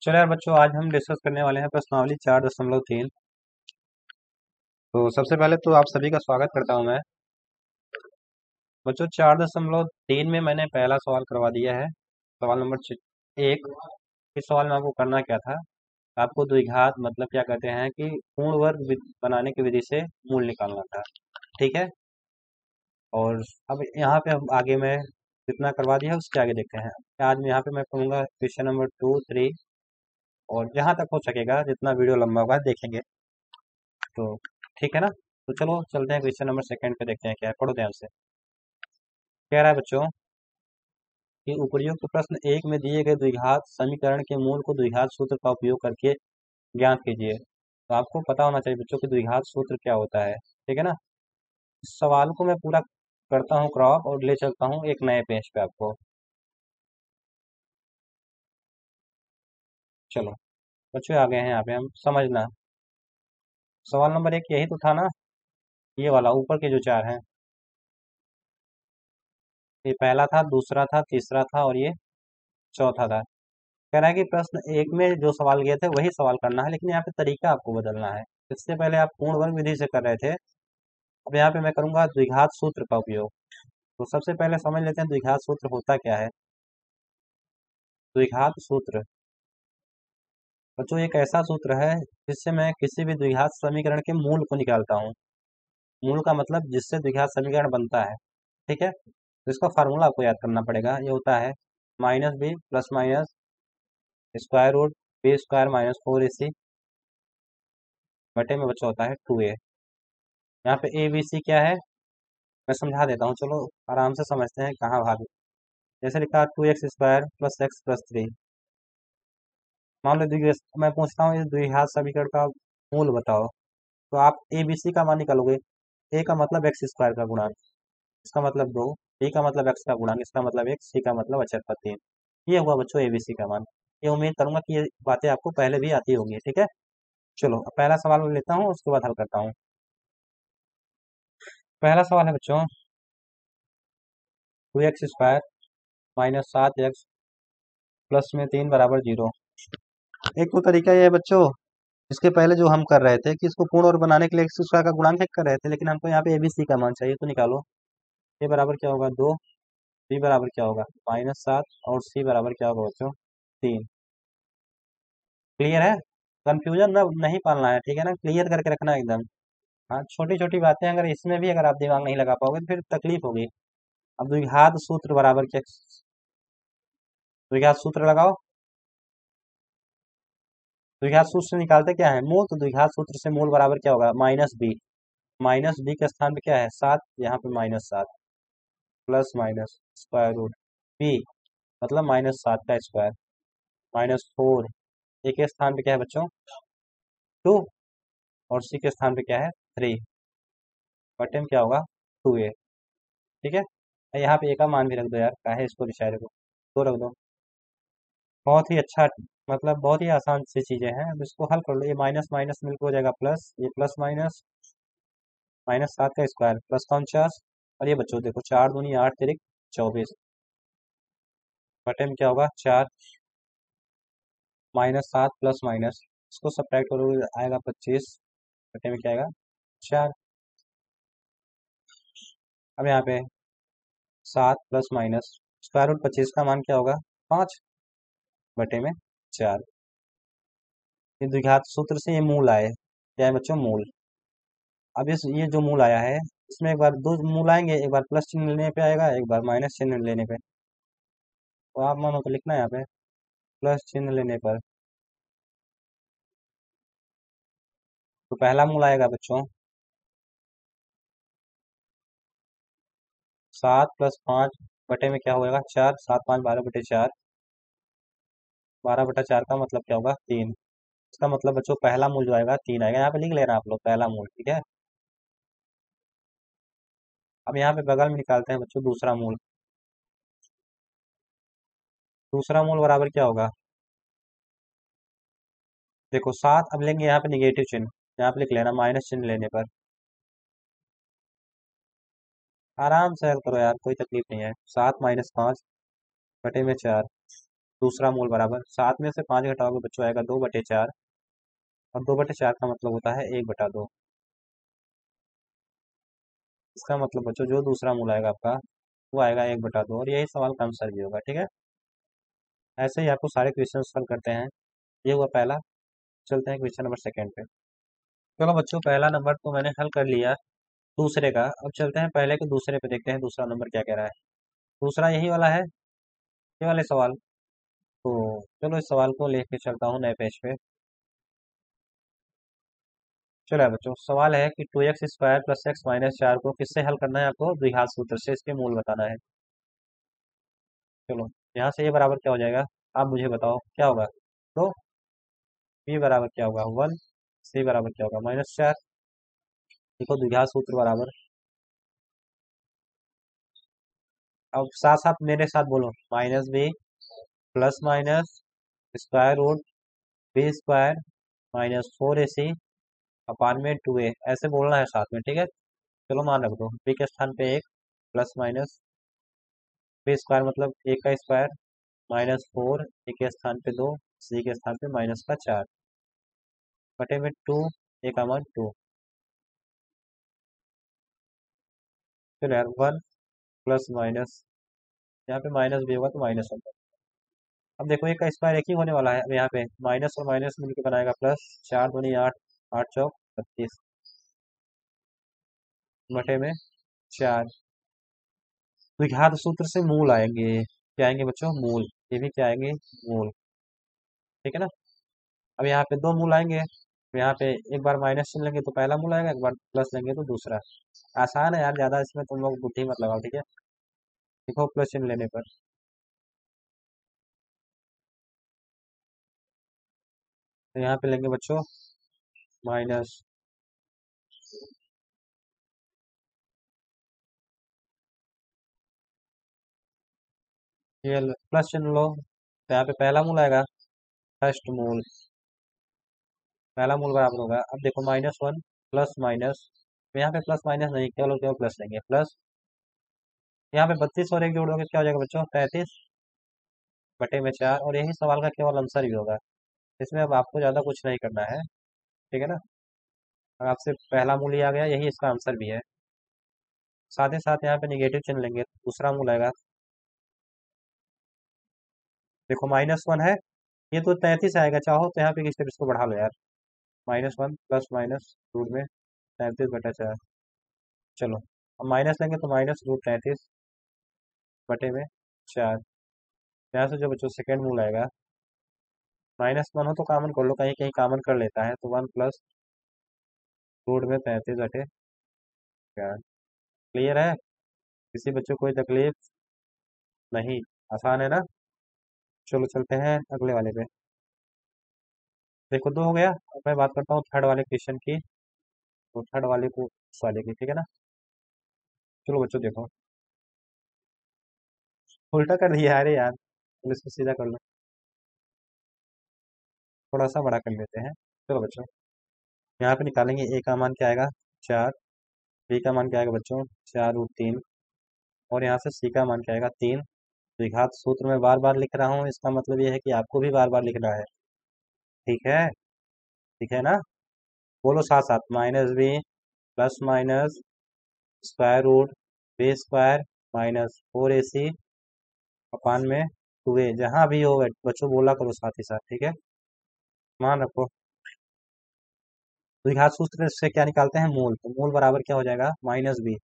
चलो यार बच्चों, आज हम डिस्कस करने वाले हैं प्रश्नावली 4.3। तो सबसे पहले तो आप सभी का स्वागत करता हूं मैं। बच्चों, 4.3 में मैंने पहला सवाल करवा दिया है। सवाल नंबर 1। इस सवाल में आपको करना क्या था? आपको द्विघात मतलब क्या कहते हैं कि पूर्ण वर्ग बनाने की विधि से मूल निकालना था। ठीक है। और अब यहाँ पे हम आगे मैं जितना करवा दिया है उसके आगे देखते हैं। आज यहाँ पे मैं कहूँगा क्वेश्चन नंबर 2, 3 और जहाँ तक हो सकेगा जितना वीडियो लंबा होगा देखेंगे। तो ठीक है ना। तो चलो चलते हैं क्वेश्चन नंबर सेकंड पे, देखते हैं क्या है। पढ़ो ध्यान से। कह रहा है बच्चों कि उपर्युक्त प्रश्न एक में दिए गए द्विघात समीकरण के मूल को द्विघात सूत्र का उपयोग करके ज्ञात कीजिए। तो आपको पता होना चाहिए बच्चों कि द्विघात सूत्र क्या होता है। ठीक है ना। इस सवाल को मैं पूरा करता हूँ क्रॉप और ले चलता हूँ एक नए पेज पे आपको। चलो बच्चों, आ गए हैं यहाँ पे, हम समझना। सवाल नंबर 1 यही तो था ना, ये वाला ऊपर के जो चार हैं। ये पहला था, दूसरा था, तीसरा था और ये चौथा था। कह रहा है कि प्रश्न एक में जो सवाल गए थे वही सवाल करना है, लेकिन यहाँ पे तरीका आपको बदलना है। इससे पहले आप पूर्ण वर्ग विधि से कर रहे थे, अब यहाँ पे मैं करूंगा द्विघात सूत्र का उपयोग। तो सबसे पहले समझ लेते हैं द्विघात सूत्र होता क्या है। द्विघात सूत्र बच्चों एक ऐसा सूत्र है जिससे मैं किसी भी द्विघात समीकरण के मूल को निकालता हूँ। मूल का मतलब जिससे द्विघात समीकरण बनता है। ठीक है। तो इसका फार्मूला आपको याद करना पड़ेगा। ये होता है minus B plus minus square root B square minus 4ac बटे में बच्चा होता है 2a। यहाँ पे ए बी सी क्या है मैं समझा देता हूँ, चलो आराम से समझते हैं कहाँ भाग। जैसे लिखा 2x² प्लस एक्स प्लस 3। मान लो मैं पूछता हूँ इस द्विघात समीकरण का मूल बताओ, तो आप ए बी सी का मान निकालोगे। ए का मतलब x² का गुणांक, इसका मतलब 2, बी का मतलब x का गुणांक, इसका मतलब 1, सी का मतलब अचर का 3। ये हुआ बच्चों ए बी सी का मान। ये उम्मीद करूंगा कि ये बातें आपको पहले भी आती होंगी। ठीक है। चलो अब पहला सवाल लेता हूँ, उसके बाद हल करता हूँ। पहला सवाल है बच्चों 2x² माइनस 7x प्लस में 3 बराबर 0। एक तो तरीका ये है बच्चों, इसके पहले जो हम कर रहे थे कि इसको पूर्ण वर्ग बनाने के लिए x² का गुणांक एक कर रहे थे, लेकिन हमको यहाँ पे एबीसी का मान चाहिए। तो निकालो। ए बराबर क्या होगा 2, बी बराबर क्या होगा -7 और सी बराबर क्या होगा बच्चों 3। क्लियर है। कंफ्यूजन ना नहीं पालना है, ठीक है ना, क्लियर करके रखना है एकदम। हाँ, छोटी छोटी बातें अगर इसमें भी अगर आप दिमाग नहीं लगा पाओगे तो फिर तकलीफ होगी। अब द्विघात सूत्र बराबर क्या, द्विघात सूत्र लगाओ। द्विघात सूत्र से निकालते क्या है मूल, तो द्विघात सूत्र से मूल बराबर क्या होगा माइनस बी। माइनस बी के स्थान पे क्या है 7, यहाँ पे -7 plus minus square root B मतलब -7 का स्क्वायर -4। ए के स्थान पे क्या है बच्चों 2 और सी के स्थान पे क्या है 3। बटे में क्या होगा 2a। ठीक है। यहाँ पे ए का मान भी रख दो यार, काहे इसको बेचारे को तो रख दो। बहुत ही अच्छा, मतलब बहुत ही आसान सी चीजें हैं। अब इसको हल कर लो। ये माइनस माइनस मिलकर हो जाएगा प्लस, ये प्लस माइनस -7 का स्क्वायर प्लस 49 और ये बच्चों देखो 4 दूनी 8 तिरिक 24। बटे में क्या होगा 4 -7 प्लस माइनस इसको सब्ट्रैक्ट करोगे आएगा 25। बटे में क्या आएगा 4। अब यहाँ पे 7 प्लस माइनस स्क्वायर रूट 25 का मान क्या होगा 5 बटे में 4। ये द्विघात सूत्र से ये मूल आए, क्या है बच्चों मूल। अब इस ये जो मूल आया है इसमें एक बार दो मूल आएंगे, एक बार प्लस चिन्ह लेने पे आएगा, एक बार माइनस चिन्ह लेने पे। तो आप मानो तो लिखना है यहाँ पे प्लस चिन्ह लेने पर। तो पहला मूल आएगा बच्चों 7 प्लस 5 बटे में क्या होगा 4, 7 5 12 बटे 4। 12/4 का मतलब क्या होगा 3। इसका मतलब बच्चों पहला मूल जो आएगा 3 आएगा। यहाँ पे लिख लेना आप लोग पहला मूल। ठीक है। अब यहाँ पे बगल में निकालते हैं बच्चों दूसरा मूल। दूसरा मूल बराबर क्या होगा देखो 7। अब लेंगे यहाँ पे निगेटिव चिन्ह, यहाँ पे लिख लेना माइनस चिन्ह लेने पर। आराम से हल करो यार, कोई तकलीफ नहीं है। 7 - 5 बटे में 4 दूसरा मूल बराबर 7 में से 5 घटाओगे बच्चों आएगा 2/4। और 2/4 का मतलब होता है 1/2। इसका मतलब बच्चों जो दूसरा मूल आएगा आपका वो आएगा 1/2, और यही सवाल का आंसर भी होगा। ठीक है, ऐसे ही आपको सारे क्वेश्चन सॉल्व करते हैं। ये हुआ पहला। चलते हैं क्वेश्चन नंबर सेकेंड पे। चलो बच्चों, पहला नंबर तो मैंने हल कर लिया। दूसरे का अब चलते हैं पहले के दूसरे पे, देखते हैं दूसरा नंबर क्या कह रहा है। दूसरा यही वाला है, ये वाले सवाल। तो चलो इस सवाल को लेके चलता हूँ नए पेज पे। चलो यार बच्चों, सवाल है कि 2x² + x - 4 को किससे हल करना है आपको? द्विघात सूत्र से इसके मूल बताना है। चलो, यहाँ से ये बराबर क्या हो जाएगा, आप मुझे बताओ क्या होगा। तो b बराबर क्या होगा 1, c बराबर क्या होगा -4। देखो द्विघात सूत्र बराबर। अब साथ साथ मेरे साथ बोलो, -b +- (√b² -4ac) अपान में 2a, ऐसे बोलना है साथ में। ठीक है, चलो मान रख दो, b के स्थान पे 1, प्लस माइनस b² मतलब 1 का स्क्वायर, -4, a के स्थान पे 2, c के स्थान पे -4, बटे में 2, a का मान 2। फिर यार 1 प्लस माइनस, यहाँ पे माइनस भी होगा तो माइनस होगा। अब देखो एक का स्क्वायर एक ही होने वाला है। अब यहाँ पे माइनस और माइनस मिलकर बनाएगा प्लस, 4 दूनी 8, 8 चौक 32, बटे में 4। द्विघात सूत्र से मूल आएंगे, क्या आएंगे बच्चों? मूल। ये भी क्या आएंगे? मूल। ठीक है ना। अब यहाँ पे दो मूल आएंगे, तो यहाँ पे एक बार माइनस चिन्ह लेंगे तो पहला मूल आएगा, एक बार प्लस लेंगे तो दूसरा। आसान है यार, ज्यादा इसमें तुम लोग बुद्धि मत लगाओ। ठीक है, देखो प्लस चिन्ह लेने पर तो यहाँ पे लेंगे बच्चों माइनस, ये प्लस चिन्ह लो तो यहाँ पे पहला मूल आएगा, फर्स्ट मूल। पहला मूल बराबर होगा, अब देखो -1 प्लस माइनस, तो यहाँ पे प्लस माइनस नहीं, केवल और केवल प्लस लेंगे, प्लस यहाँ पे 32 और एक जोड़ोगे क्या हो जाएगा बच्चों? 33, बटे में 4। और यही सवाल का केवल आंसर भी होगा। इसमें अब आपको ज़्यादा कुछ नहीं करना है। ठीक है ना, और आपसे पहला मूल ही आ गया, यही इसका आंसर भी है। साथ ही साथ यहाँ पे निगेटिव चिन्ह लेंगे तो दूसरा मूल आएगा। देखो -1 है, ये तो 33 आएगा, चाहो तो यहाँ पे किस तरह इसको बढ़ा लो यार। -1 प्लस माइनस रूट में 33/4। चलो, अब माइनस लेंगे तो -√33, बटे में 4। यहाँ से जो बच्चों सेकेंड मूल आएगा, -1 हो तो कॉमन कर लो, कहीं कहीं कॉमन कर लेता है, तो 1 प्लस रूट में 33/4। क्लियर है? किसी बच्चों को कोई तकलीफ नहीं? आसान है ना। चलो चलते हैं अगले वाले पे। देखो दो हो गया, अब मैं बात करता हूँ थर्ड वाले क्वेश्चन की। तो थर्ड वाले को इस वाले की, ठीक है ना। चलो बच्चों देखो, उल्टा कर दिया, अरे यार, चलो इसको सीधा कर लो, थोड़ा सा बड़ा कर लेते हैं। चलो बच्चों, यहाँ पे निकालेंगे, ए का मान क्या आएगा 4, बी का मान क्या आएगा बच्चों 4√3, और यहाँ से सी का मान क्या आएगा 3। द्विघात सूत्र में बार बार लिख रहा हूँ, इसका मतलब ये है कि आपको भी बार बार लिखना है। ठीक है, ठीक है ना। बोलो साथ साथ, -b plus square root b² -4ac upon में 2a, जहाँ भी हो बच्चों बोला करो साथ ही साथ। ठीक है, मान रखो। द्विघात सूत्र से क्या निकालते हैं? मूल। तो मूल बराबर क्या हो जाएगा? -b,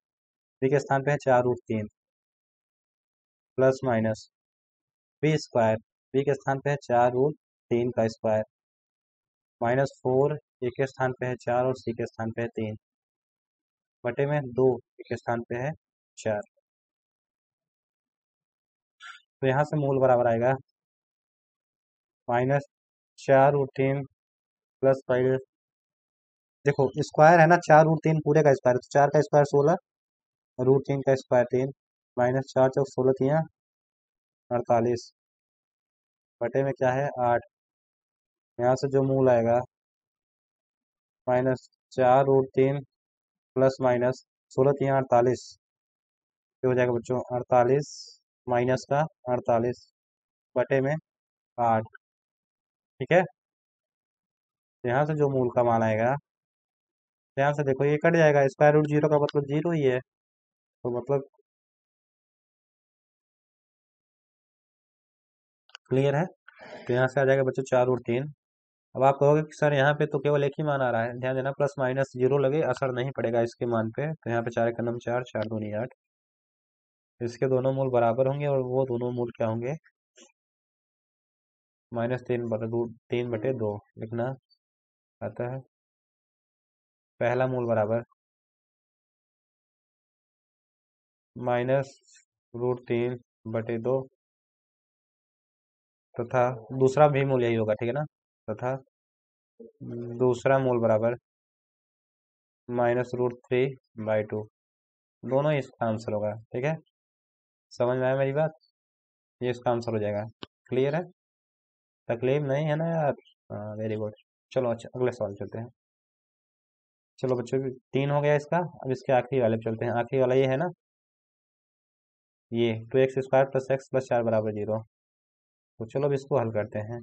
बी के स्थान पे है 4√3, प्लस माइनस b², बी के स्थान पे है 4√3 का स्क्वायर, -4, ए के स्थान पे है 4 और सी के स्थान पे है 3, बटे में 2, ए के स्थान पे है 4। तो यहाँ से मूल बराबर आएगा -4√3 प्लस 5। देखो स्क्वायर है ना, 4√3 पूरे का स्क्वायर, तो 4 का स्क्वायर 16, √3 का स्क्वायर 3, -4 चौक 16 3 48, बटे में क्या है 8। यहाँ से जो मूल आएगा -4√3 प्लस माइनस 16 3 48, ये हो जाएगा बच्चों 48 माइनस का 48, बटे में 8। ठीक है, यहाँ से जो मूल का मान आएगा, यहाँ से देखो ये कट जाएगा, स्क्वायर रूट जीरो का मतलब जीरो ही है, तो मतलब क्लियर है। तो यहाँ से आ जाएगा बच्चों 4√3। अब आप कहोगे कि सर यहाँ पे तो केवल एक ही मान आ रहा है, ध्यान देना प्लस माइनस जीरो लगे असर नहीं पड़ेगा इसके मान पे। तो यहाँ पे 4 का नम 4, 4 दूनी 8, इसके दोनों मूल बराबर होंगे और वो दोनों मूल क्या होंगे, -3/2 लिखना आता है। पहला मूल बराबर -√3/2 तथा दूसरा भी मूल यही होगा, ठीक है ना, तथा दूसरा मूल बराबर -√3/2। दोनों ही इसका आंसर होगा। ठीक है, समझ में आया मेरी बात, ये इसका आंसर हो जाएगा। क्लियर है, तकलीफ नहीं है ना यार। हाँ वेरी गुड। चलो अच्छा अगले सवाल चलते हैं। चलो बच्चों 3 हो गया इसका, अब इसके आखिरी वाले पे चलते हैं। आखिरी वाला ये है ना, ये 2x² + x + 4 = 0। तो चलो अब इसको हल करते हैं।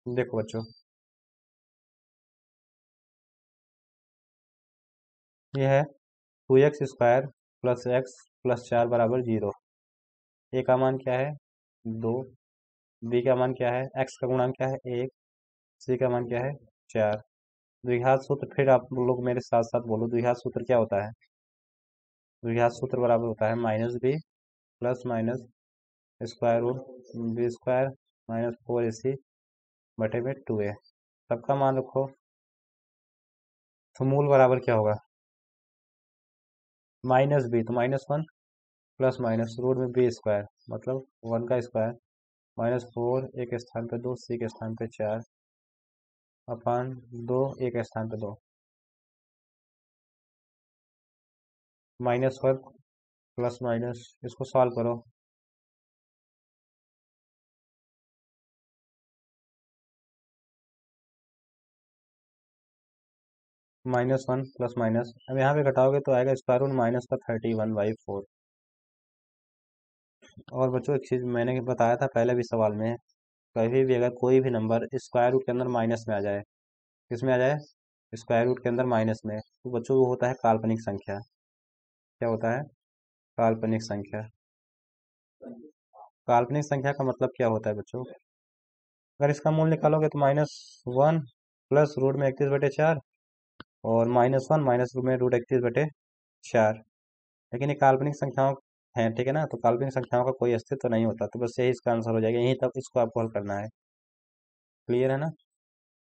देखो बच्चों, ये है 2x² + x + 4 = 0। ए का मान क्या है 2, बी का मान क्या है, एक्स का गुणांक क्या है 1, सी का मान क्या है 4। द्विघात सूत्र, फिर आप लोग मेरे साथ साथ बोलो, द्विघात सूत्र क्या होता है। द्विघात सूत्र बराबर होता है -b plus minus square root b² -4ac बटे में 2a। सबका मान रखो, तो मूल बराबर क्या होगा, -b तो -1 प्लस माइनस रूट में b² मतलब 1 का स्क्वायर -4 एक स्थान पे 2, सी के स्थान पे 4 अपान 2 एक स्थान पे 2, -1 प्लस माइनस, इसको सॉल्व करो। -1 प्लस माइनस, अब यहाँ पे घटाओगे तो आएगा स्क्वायर रूट माइनस का 31/4। और बच्चों एक चीज़ मैंने बताया था पहले भी सवाल में, कभी भी अगर कोई भी नंबर स्क्वायर रूट के अंदर माइनस में आ जाए, किस में आ जाए, स्क्वायर रूट के अंदर माइनस में, तो बच्चों वो होता है काल्पनिक संख्या। क्या होता है, काल्पनिक संख्या। काल्पनिक संख्या का मतलब क्या होता है बच्चों, अगर इसका मूल निकालोगे तो -1 प्लस रूट में 31/4 और -1 माइनस रूट में √31/4। लेकिन ये काल्पनिक संख्याओं हैं, ठीक है ना, तो काल्पनिक संख्याओं का कोई अस्तित्व नहीं होता, तो बस यही इसका आंसर हो जाएगा, यहीं तक इसको आपको हल करना है। क्लियर है ना,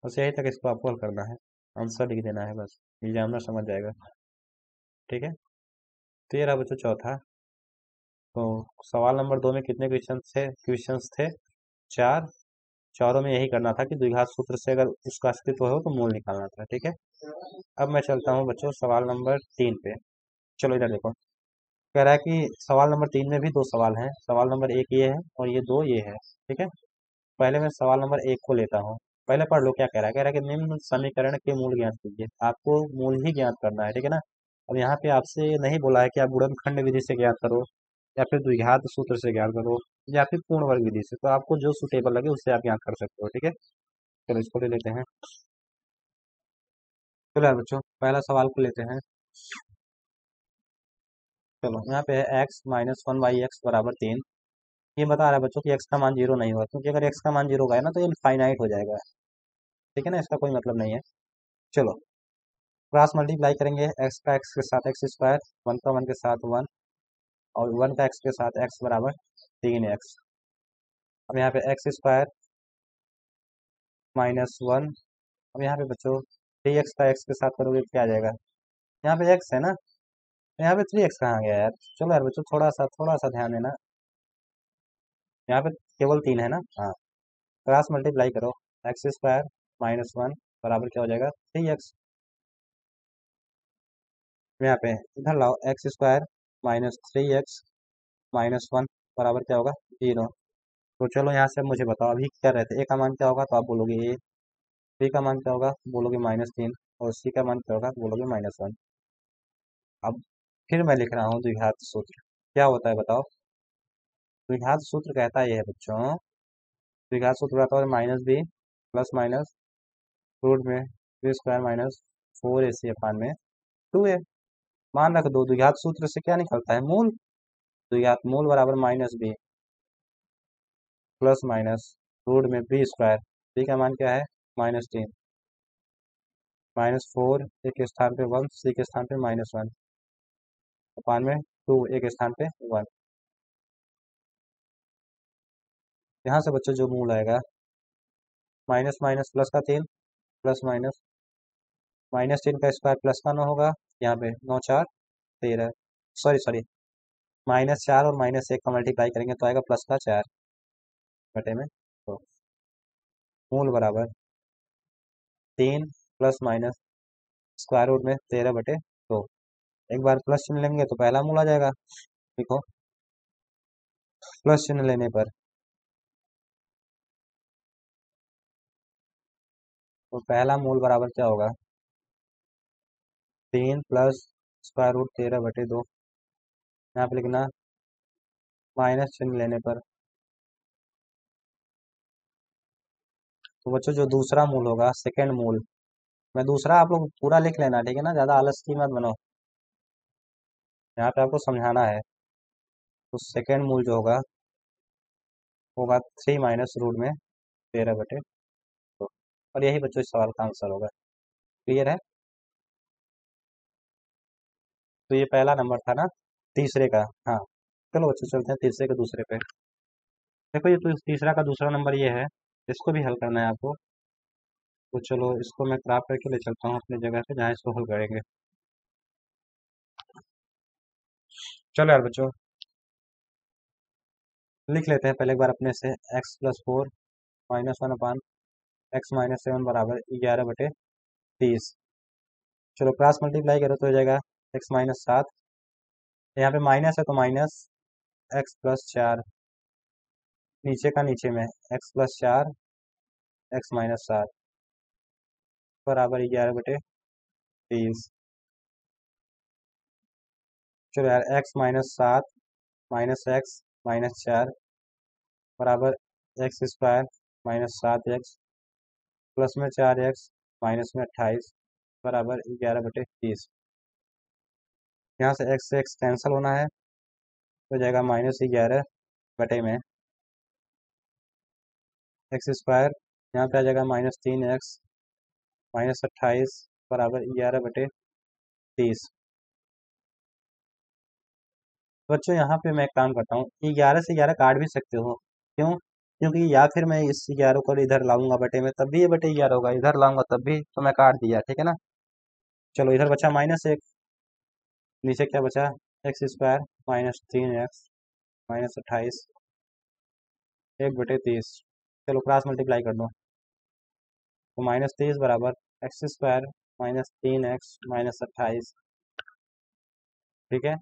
बस यहीं तक इसको आपको हल करना है, आंसर लिख देना है बस, एग्जामिनर समझ जाएगा। ठीक है, तो ये रहा बच्चों चौथा। तो सवाल नंबर 2 में कितने क्वेश्चंस थे 4। चारों में यही करना था कि द्विघात सूत्र से अगर उसका अस्तित्व हो तो मूल निकालना था। ठीक है, अब मैं चलता हूँ बच्चों सवाल नंबर 3 पे। चलो इधर देखो, कह रहा है कि सवाल नंबर 3 में भी दो सवाल हैं, सवाल नंबर 1 ये है और ये 2 ये है। ठीक है, पहले मैं सवाल नंबर 1 को लेता हूँ। पहले पढ़ लो क्या कह रहा है, कह रहा है कि निम्न समीकरण के मूल ज्ञात कीजिए। आपको मूल ही ज्ञात करना है, ठीक है ना। अब यहाँ पे आपसे नहीं बोला है कि आप गुणनखंड विधि से ज्ञात करो या फिर द्विघात सूत्र से ज्ञात करो या फिर पूर्ण वर्ग विधि से, तो आपको जो सुटेबल लगे उससे आप ज्ञात कर सकते हो। ठीक है, चलो इसको ले लेते हैं। चलो यार बच्चों पहला सवाल को लेते हैं। चलो यहाँ पे है x-1/x = 3। ये बता रहा है बच्चों कि x का मान 0 नहीं होगा, क्योंकि अगर x का मान 0 होगा ना तो ये इनफाइनाइट हो जाएगा। ठीक है ना, इसका कोई मतलब नहीं है। चलो क्रॉस मल्टीप्लाई करेंगे, x का x के साथ x², 1 का 1 के साथ 1 और 1 का x के साथ x = 3x। अब यहाँ पे x² -1, अब यहाँ पे बच्चों 3x का x के साथ करोगे तो क्या आ जाएगा, यहाँ पे x है ना, यहाँ पे 3x कहाँ गया यार। चलो यार बच्चों थोड़ा सा ध्यान देना, यहाँ पे केवल 3 है ना, हाँ। क्रॉस मल्टीप्लाई करो, x² -1 बराबर क्या हो जाएगा 3x। यहाँ पे इधर लाओ, x² -3x -1 बराबर क्या होगा 0। तो चलो यहाँ से मुझे बताओ अभी क्या रहते हैं, a का मान क्या होगा तो आप बोलोगे a, b का मान क्या होगा बोलोगे -3 और c का मान क्या होगा बोलोगे -1। अब फिर मैं लिख रहा हूँ द्विघात सूत्र। क्या होता है बताओ। द्विघात सूत्र कहता है ये है बच्चों, द्विघात सूत्र कहता है minus B plus minus root में B square minus 4ac upon में 2a। मान रख दो, द्विघात सूत्र से क्या निकलता है, मूल। द्विघात मूल बराबर minus B plus minus root में बी स्क्वायर, बी का मान क्या है -3, -4 एक के स्थान पे 1, सी के स्थान पे -1 अपान में 2 एक स्थान पे 1। यहाँ से बच्चों जो मूल आएगा, माइनस माइनस प्लस का 3 प्लस माइनस -3 का स्क्वायर प्लस का 9 होगा, यहाँ पे 9 4 13, सॉरी सॉरी -4 और -1 का मल्टीप्लाई करेंगे तो आएगा प्लस का 4 बटे में। तो मूल बराबर 3 प्लस माइनस स्क्वायर रूट में 13 बटे 2। एक बार प्लस चिन्ह लेंगे तो पहला मूल आ जाएगा। देखो प्लस चिन्ह लेने पर तो पहला मूल बराबर क्या होगा, 3 प्लस स्क्वायर रूट 13 बटे 2। यहाँ पे लिखना माइनस चिन्ह लेने पर, तो बच्चों जो दूसरा मूल होगा, सेकेंड मूल, मैं दूसरा आप लोग पूरा लिख लेना ठीक है ना, ज़्यादा आलस की मत बनो, यहाँ पे आपको समझाना है। तो सेकेंड मूल जो होगा 3 माइनस रूट में 13 बटे 2। और यही बच्चों इस सवाल का आंसर होगा। क्लियर है। तो ये पहला नंबर था ना तीसरे का। हाँ चलो बच्चों चलते हैं तीसरे के दूसरे पे। देखो ये तो तीसरा का दूसरा नंबर ये है, इसको भी हल करना है आपको। तो चलो इसको मैं क्राफ्ट करके ले चलता हूँ अपनी जगह पे जहाँ इसको हल करेंगे। चलो यार बच्चों लिख लेते हैं पहले एक बार अपने से, x+4 -1 अपान x-7 बराबर 11/30। चलो क्रॉस मल्टीप्लाई करो तो हो जाएगा x-7, यहाँ पे माइनस है तो माइनस x+4, नीचे का नीचे में x+4 x-7 बराबर 11/30। चलो यार x-7 -x -4 बराबर x² -7x प्लस में 4x माइनस में 28 बराबर 11/30। यहाँ से x कैंसिल होना है तो जाएगा -11 बटे में x², यहाँ पे आ जाएगा -3x -28 बराबर 11/30। बच्चों यहाँ पे मैं एक काम करता हूँ, 11 से 11 काट भी सकते हो। क्यों? क्योंकि या फिर मैं इस 11 को इधर लाऊंगा बटे में तब भी ये बटे 11 होगा, इधर लाऊंगा तब भी, तो मैं काट दिया ठीक है ना। चलो इधर बचा -1, नीचे क्या बचा x² -3x -28 1/30। चलो क्रॉस मल्टीप्लाई कर दो तो -30 बराबर x² -3x -28। ठीक है,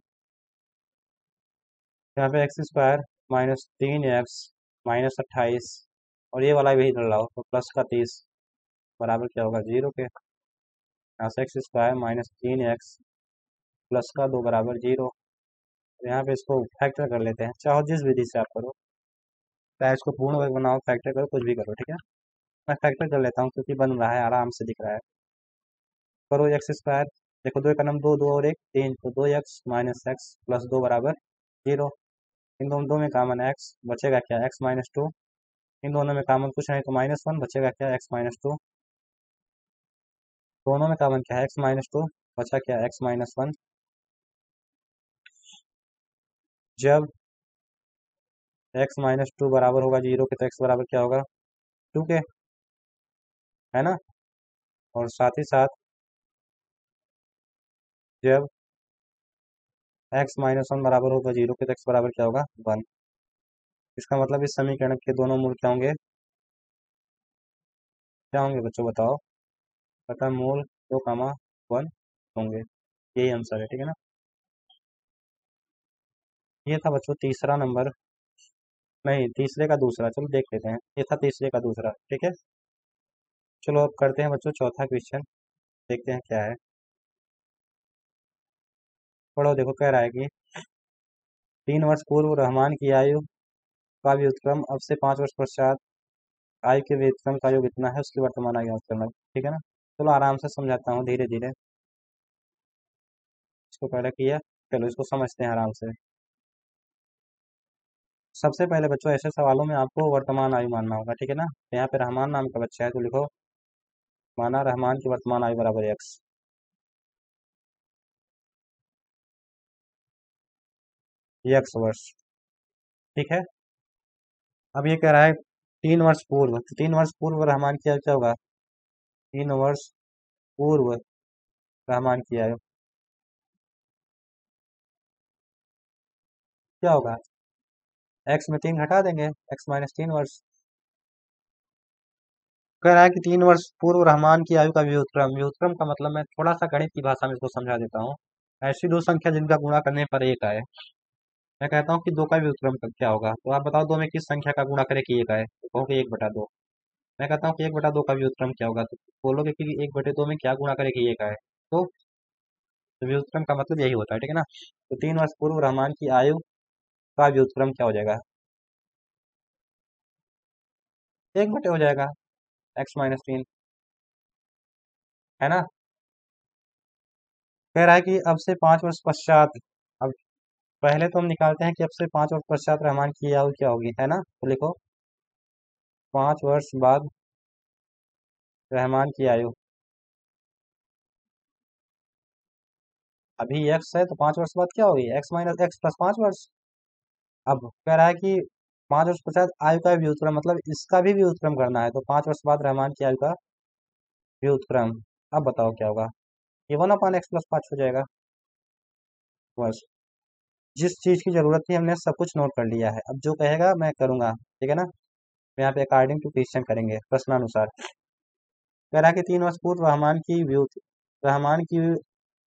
यहाँ पे x² -3x -28 और ये वाला भी इधर लाओ तो प्लस का 30 बराबर क्या होगा 0 के। यहाँ से x² -3x प्लस का 2 बराबर 0। यहाँ पे इसको फैक्टर कर लेते हैं, चाहो जिस विधि से आप करो, चाहे इसको पूर्ण वर्ग बनाओ, फैक्टर करो, कुछ भी करो ठीक है। मैं फैक्टर कर लेता हूँ क्योंकि बन रहा है, आराम से दिख रहा है। करो x², देखो 2 का नाम 2, 2 और 1 3, तो 2x -x प्लस 2 बराबर 0। इन दोनों दो में कामन x बचेगा क्या x-2। इन दोनों में कामन कुछ नहीं तो -1 बचेगा क्या x-2। दोनों में कामन क्या है x-2, बचा क्या x-1। जब x-2 बराबर होगा 0 के तो x बराबर क्या होगा 2 के, है ना। और साथ ही साथ जब x-1 बराबर होगा 0 के तो x बराबर क्या होगा 1। इसका मतलब इस समीकरण के दोनों मूल क्या होंगे, क्या होंगे बच्चों बताओ। अतः मूल 2, 1 होंगे। यही आंसर है ठीक है ना। ये था बच्चों तीसरा नंबर, नहीं तीसरे का दूसरा, चलो देख लेते हैं। ये था तीसरे का दूसरा ठीक है। चलो अब करते हैं बच्चों चौथा क्वेश्चन, देखते हैं क्या है। पढ़ो देखो, कह रहा है कि 3 वर्ष पूर्व रहमान की आयु का व्युत्क्रम अब से 5 वर्ष पश्चात आयु के व्युत्क्रम का योग इतना है, उसकी वर्तमान आयु ज्ञात करना। ठीक है ना। चलो आराम से समझाता हूँ धीरे धीरे। इसको पहले किया, चलो इसको समझते हैं आराम से। सबसे पहले बच्चों ऐसे सवालों में आपको वर्तमान आयु मानना होगा। ठीक है ना। तो यहाँ पे रहमान नाम का बच्चा है तो लिखो माना रहमान की वर्तमान आयु बराबर एक्स। एक्स वर्ष। ठीक है। अब ये कह रहा है 3 वर्ष पूर्व, तो 3 वर्ष पूर्व रहमान की आयु क्या होगा? 3 वर्ष पूर्व रहमान की आयु क्या होगा? एक्स में 3 घटा देंगे, एक्स माइनस 3 वर्ष। कह रहा है कि 3 वर्ष पूर्व रहमान की आयु का व्युत्क्रम। व्युत्क्रम का मतलब मैं थोड़ा सा गणित की भाषा में इसको समझा देता हूँ। ऐसी दो संख्या जिनका गुणा करने पर एक आए। मैं कहता हूँ कि दो का व्युत्क्रम क्या होगा, तो आप बताओ दो में किस संख्या का गुणा करे कि एक आए, तो कहोगे 1/2। मैं कहता हूँ कि 1/2 का व्युत्क्रम क्या होगा, तो बोलोगे कि 1/2 में क्या गुणा करे कि एक आए। तो व्युत्क्रम का मतलब यही होता है। ठीक है ना। तो 3 वर्ष पूर्व रहमान की आयु का व्युत्क्रम क्या हो जाएगा? 1/2 हो जाएगा, x-3। है ना। कह रहा है कि अब से 5 वर्ष पश्चात। अब पहले तो हम निकालते हैं कि अब से 5 वर्ष पश्चात रहमान की आयु क्या होगी। है ना। तो लिखो 5 वर्ष बाद रहमान की आयु। अभी एक्स है तो 5 वर्ष बाद क्या होगी? x-x + 5 वर्ष। अब कह रहा है कि 5 वर्ष पश्चात आयु का व्युत्क्रम, मतलब इसका भी व्युत्क्रम करना है, तो 5 वर्ष बाद रहमान की आयु का व्युत्क्रम। अब बताओ क्या होगा? ये 1/x + 5 हो जाएगा। बस, जिस चीज की जरूरत थी हमने सब कुछ नोट कर लिया है, अब जो कहेगा मैं करूंगा। ठीक है ना। यहाँ पे अकॉर्डिंग टू क्वेश्चन करेंगे, प्रश्नानुसार। कह रहा है कि 3 वर्ष पूर्व रहमान की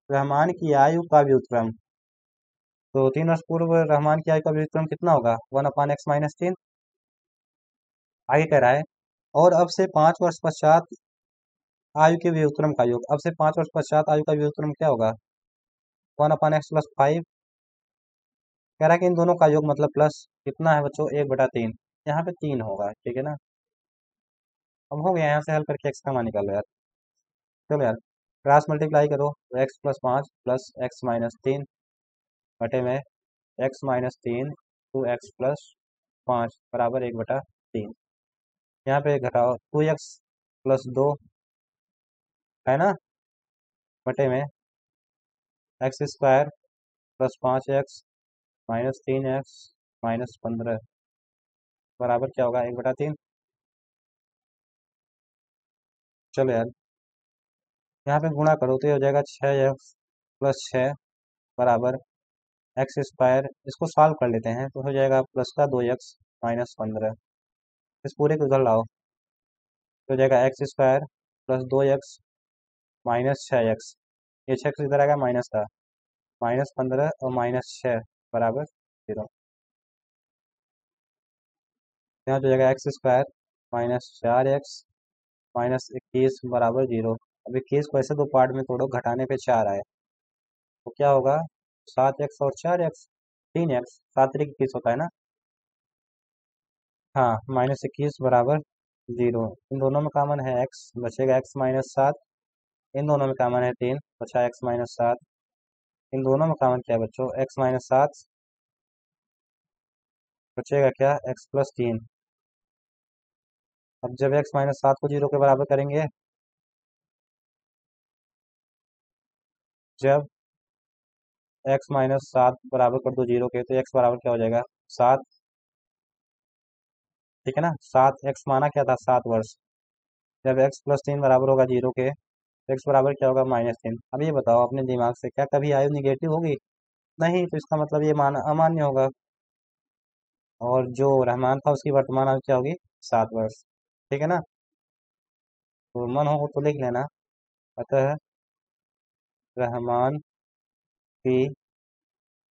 रहमान की आयु का व्युत्क्रम। तो 3 वर्ष पूर्व रहमान की आयु का व्युत्क्रम कितना होगा? 1/x-3। आगे कह रहा है और अब से 5 वर्ष पश्चात आयु के व्युत्क्रम का योग। अब से 5 वर्ष पश्चात आयु का व्युत्क्रम क्या होगा? 1/x + 5। कह रहा है कि इन दोनों का योग मतलब प्लस कितना है बच्चों? 1/3। यहाँ पे 3 होगा। ठीक है ना। अब हो गया, यहाँ से हल करके एक्स का मान निकालो यार। चलो यार, क्रॉस मल्टीप्लाई करो तो x + 5 + x-3 बटे में x-3 2x + 5 बराबर 1/3। यहाँ पे घटाओ 2x + 2 है ना, बटे में x² + 5x - 3x - 15 बराबर क्या होगा? 1/3। चलो यार, यहाँ पे गुणा करो तो ये हो जाएगा 6x + 6 बराबर x²। इसको सॉल्व कर लेते हैं तो हो जाएगा प्लस का 2x - 15। इस पूरे को उधर लाओ तो हो जाएगा x² + 2x - 6x। ये 6 इधर आएगा माइनस का, -15 और -6 बराबर 0। यहाँ हो जाएगा x² - 4x - 21 बराबर 0। अब 21 को ऐसे दो पार्ट में तोड़ो, घटाने पे 4 आए तो क्या होगा? 7x और 4x 3x, 7×3 = 21 होता है ना। हाँ, -21 बराबर 0। इन दोनों में कॉमन है x, बचेगा x-7। इन दोनों में कॉमन है 3, बचा x-7। इन दोनों में कॉमन क्या है बच्चों? x-7 बचेगा क्या? x + 3। अब जब x-7 को 0 के बराबर करेंगे, जब x-7 बराबर कर दो 0 के, तो x बराबर क्या हो जाएगा? 7। ठीक है ना। 7x माना क्या था? 7 वर्ष। जब x + 3 बराबर होगा 0 के, तो x बराबर क्या होगा? -3। अब ये बताओ अपने दिमाग से, क्या कभी आयु निगेटिव होगी? नहीं, तो इसका मतलब ये मान अमान्य होगा। और जो रहमान था उसकी वर्तमान आयु क्या होगी? 7 वर्ष। ठीक है ना। तो मन हो तो लिख लेना। अतः रहमान की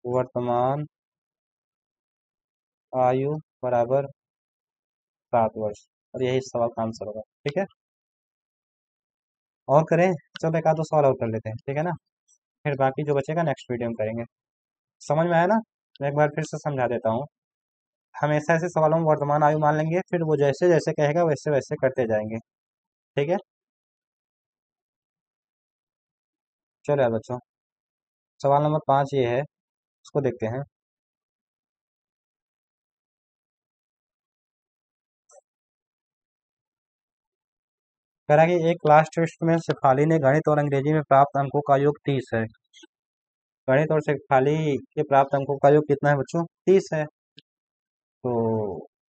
वर्तमान आयु बराबर 7 वर्ष। और यही इस सवाल का आंसर होगा। ठीक है। और करें? चलो एक आध दो सवाल और कर लेते हैं। ठीक है ना। फिर बाकी जो बचेगा नेक्स्ट वीडियो में करेंगे। समझ में आया ना? मैं एक बार फिर से समझा देता हूँ। हमेशा ऐसे सवालों में वर्तमान आयु मान लेंगे, फिर वो जैसे जैसे कहेगा वैसे वैसे करते जाएंगे। ठीक है, चलो यार बच्चों, सवाल नंबर 5 ये है, उसको देखते हैं। कह रहा है कि एक क्लास टेस्ट में शेफाली ने गणित और अंग्रेजी में प्राप्त अंकों का योग 30 है। गणित और शेफाली के प्राप्त अंकों का योग कितना है बच्चों? 30 है। तो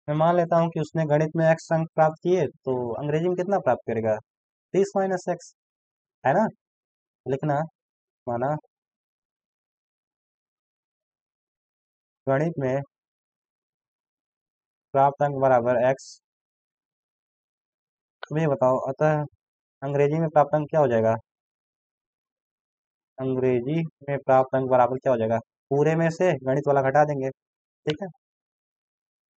मैं मान लेता हूँ कि उसने गणित में x अंक प्राप्त किए, तो अंग्रेजी में कितना प्राप्त करेगा? 30 - x, है ना? लिखना, माना गणित में प्राप्त अंक बराबर x। तुम ये बताओ, अतः अंग्रेजी में प्राप्त अंक क्या हो जाएगा? अंग्रेजी में प्राप्त अंक बराबर क्या हो जाएगा? पूरे में से गणित वाला घटा देंगे। ठीक है,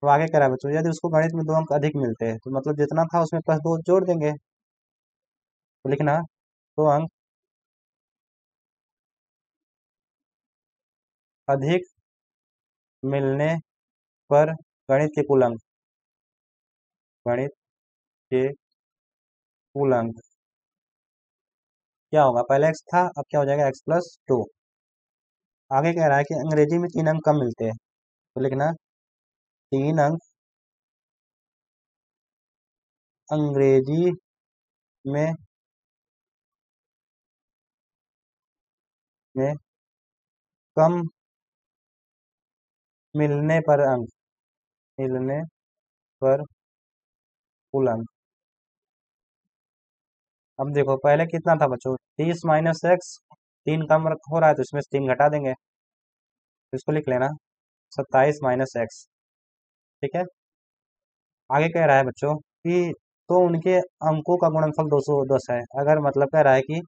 तो आगे कह रहा है बच्चों, यदि उसको गणित में 2 अंक अधिक मिलते हैं, तो मतलब जितना था उसमें +2 जोड़ देंगे। तो लिखना 2 अंक अधिक मिलने पर गणित के कुल अंक, गणित के कुल अंक क्या होगा? पहले x था, अब क्या हो जाएगा? x+2। आगे कह रहा है कि अंग्रेजी में 3 अंक कम मिलते हैं, तो लिखना 3 अंक अंग्रेजी में कम मिलने पर अंक, मिलने पर कुल अंक। अब देखो पहले कितना था बच्चों? 30 - x, 3 कम हो रहा है तो इसमें से 3 घटा देंगे, तो इसको लिख लेना 27 - x। ठीक है, आगे कह रहा है बच्चों कि तो उनके अंकों का गुणनफल 210 है। अगर मतलब कह रहा है कि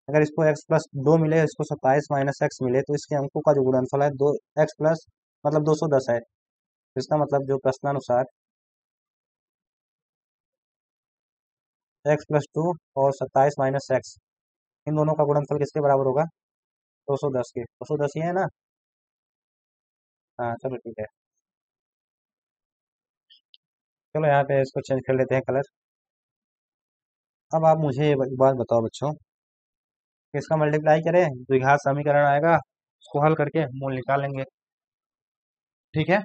अगर इसको x+2 मिले, इसको 27 - x मिले, तो इसके अंकों का जो गुणनफल है 2x प्लस मतलब 210 है। इसका मतलब जो प्रश्नानुसार x+2 और 27 - x, इन दोनों का गुणनफल किसके बराबर होगा? 210 के। 210 ही है ना? हाँ चलो ठीक है। चलो यहाँ पे इसको चेंज कर लेते हैं कलर। अब आप मुझे ये बात बताओ बच्चों, कि इसका मल्टीप्लाई करें, द्विघात समीकरण आएगा, उसको हल करके मूल निकाल लेंगे। ठीक है,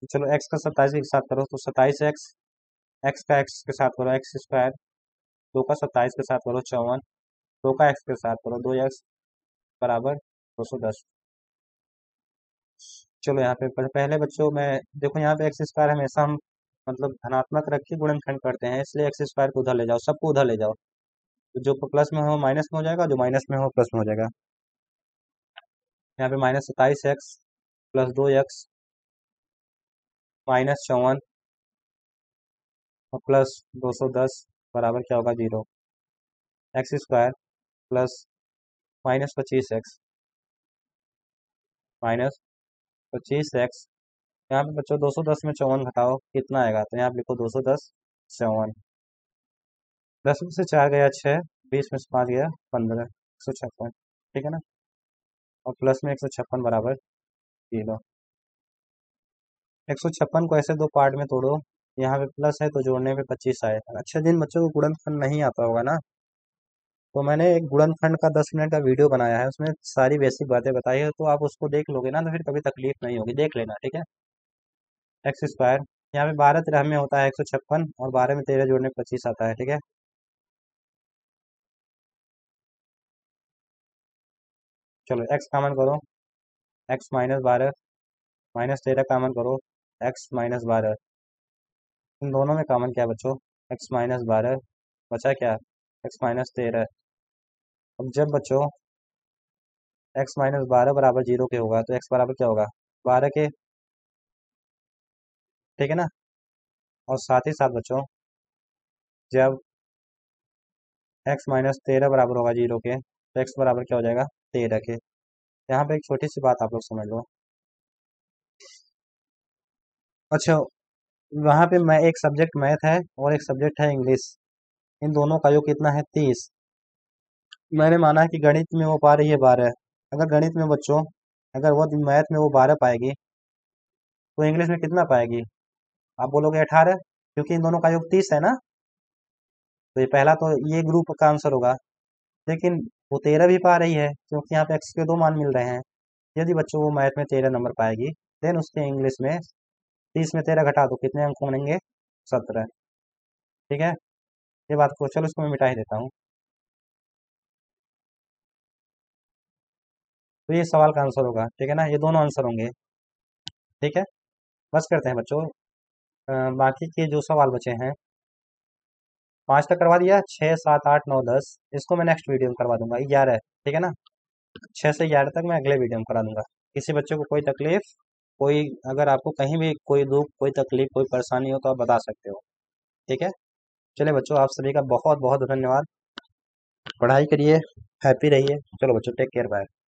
तो चलो x का 27 के साथ करो तो 27x, x का x के साथ करो x², 2 का 27 के साथ करो 54, 2 का x के साथ करो 2x बराबर 210। चलो यहाँ पे पहले बच्चों मैं देखो, यहाँ पे x² हमेशा हम मतलब धनात्मक रख के गुणनखंड करते हैं, इसलिए x² को उधर ले जाओ, सबको उधर ले जाओ। तो जो प्लस में हो माइनस में हो जाएगा, जो माइनस में हो प्लस में हो जाएगा। यहाँ पे -27x + 2x -54 और +210 बराबर क्या होगा? 0। x² प्लस -25x -25x, यहाँ पे बच्चों 210 में 54 घटाओ, कितना आएगा? तो यहाँ पे लिखो 210 54। 10 में से 4 गया 6, 20 में से 5 गया 15, 156। ठीक है ना? और प्लस में 156 बराबर 0। 156 को ऐसे 2 पार्ट में तोड़ो, यहाँ पे प्लस है तो जोड़ने पे 25 आए। अच्छा, जिन बच्चों को गुणनखंड नहीं आता होगा ना, तो मैंने एक गुणनखंड का 10 मिनट का वीडियो बनाया है, उसमें सारी बेसिक बातें बताई है, तो आप उसको देख लोगे ना तो फिर कभी तकलीफ नहीं होगी, देख लेना। ठीक है, x², यहाँ पे 12 13 में होता है 156, और 12 में 13 जोड़ने पे 25 आता है। ठीक है, चलो x कॉमन करो, x-12 -13 कॉमन करो, x-12, इन दोनों में कॉमन क्या है बच्चों? x-12 बचा क्या? x-13। अब जब बच्चों x-12 बराबर 0 के होगा, तो x बराबर क्या होगा? 12 के। ठीक है ना? और साथ ही साथ बच्चों, जब x-13 बराबर होगा 0 के, तो x बराबर क्या हो जाएगा? 13 के। यहाँ पे एक छोटी सी बात आप लोग समझ लो। अच्छा, वहाँ पे मैं एक सब्जेक्ट मैथ है और एक सब्जेक्ट है इंग्लिश, इन दोनों का योग कितना है? 30। मैंने माना है कि गणित में वो पा रही है 12। अगर गणित में बच्चों अगर वो मैथ में वो 12 पाएगी तो इंग्लिश में कितना पाएगी? आप बोलोगे 18, क्योंकि इन दोनों का योग 30 है ना। तो ये पहला तो ये ग्रुप का आंसर होगा। लेकिन वो 13 भी पा रही है, क्योंकि यहाँ पे एक्स के 2 मान मिल रहे हैं। यदि बच्चों को मैथ में 13 नंबर पाएगी, देन उसके इंग्लिश में 30 में 13 घटा दो, कितने अंक बनेंगे? 17। ठीक है, ये बात को चलो इसको मैं मिटा ही देता हूँ। तो ये सवाल का आंसर होगा, ठीक है ना, ये दोनों आंसर होंगे। ठीक है, बस करते हैं बच्चों। बाकी के जो सवाल बचे हैं, 5 तक करवा दिया, 6, 7, 8, 9, 10 इसको मैं नेक्स्ट वीडियो में करवा दूंगा। 11, ठीक है ना, 6 से 11 तक मैं अगले वीडियो में करा दूंगा। किसी बच्चे को कोई तकलीफ, कोई अगर आपको कहीं भी कोई दुख, कोई तकलीफ, कोई परेशानी हो तो आप बता सकते हो। ठीक है, चलिए बच्चों, आप सभी का बहुत बहुत धन्यवाद। पढ़ाई करिए, हैप्पी रहिए। चलो बच्चों, टेक केयर, बाय।